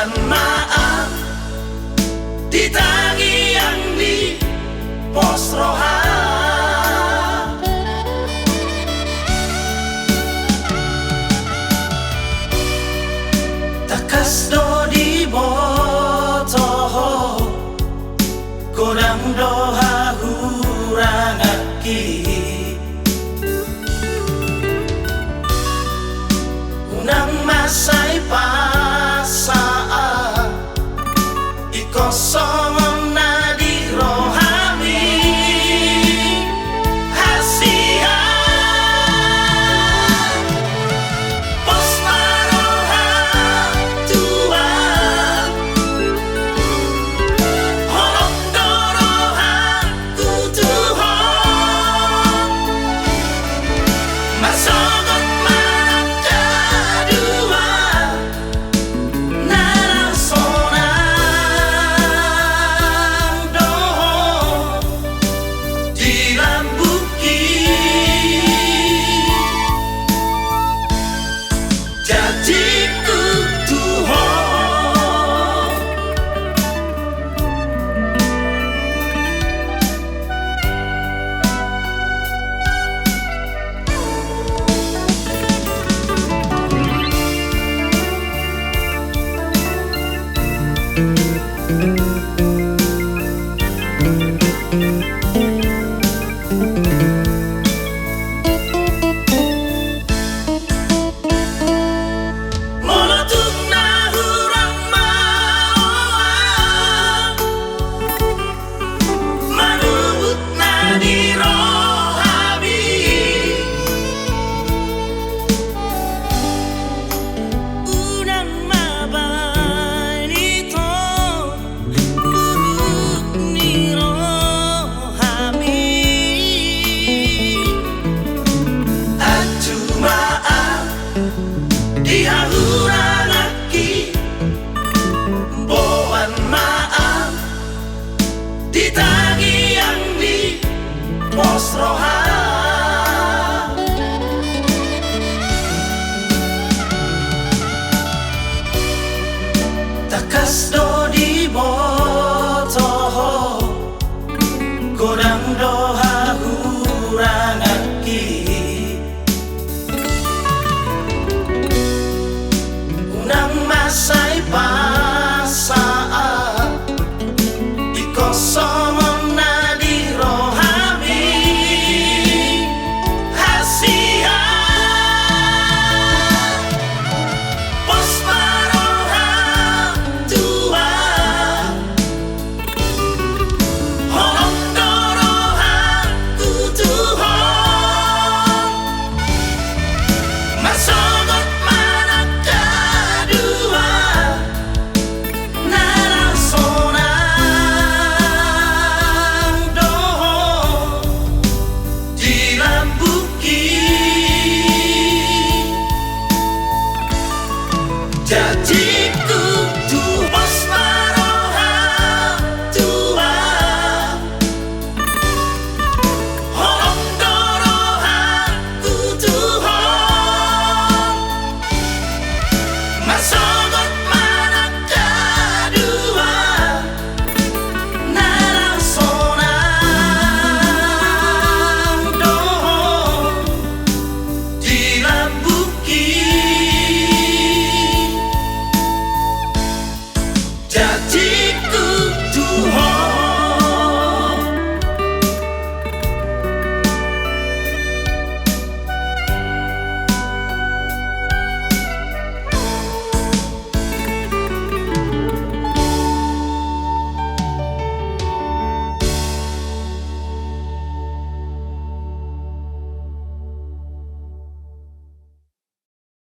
Mohon maaf ditangi yang di pos rohan, takas do di botoh kodang doha hurang aki unang masay pasaan ikosong na di rohami hasihan pos marohan tuan holong dorohan kutuhon masogot manak kedua narasonang dohon di lambuki jadi kutuhon. Molotuk na hurang mauan manubut na di rohami unang mabay nito buruk ni rohami atu maaf dihahurang aki mohon maaf ditagi yang di pos rohan, takas do di botoh kodang doha hurang aki unang masay pasaan ikosong na di rohami hasihan pos marohan tuan holong dorohan kutuhon masogot manak kedua narasonang dohon di lambuki jadi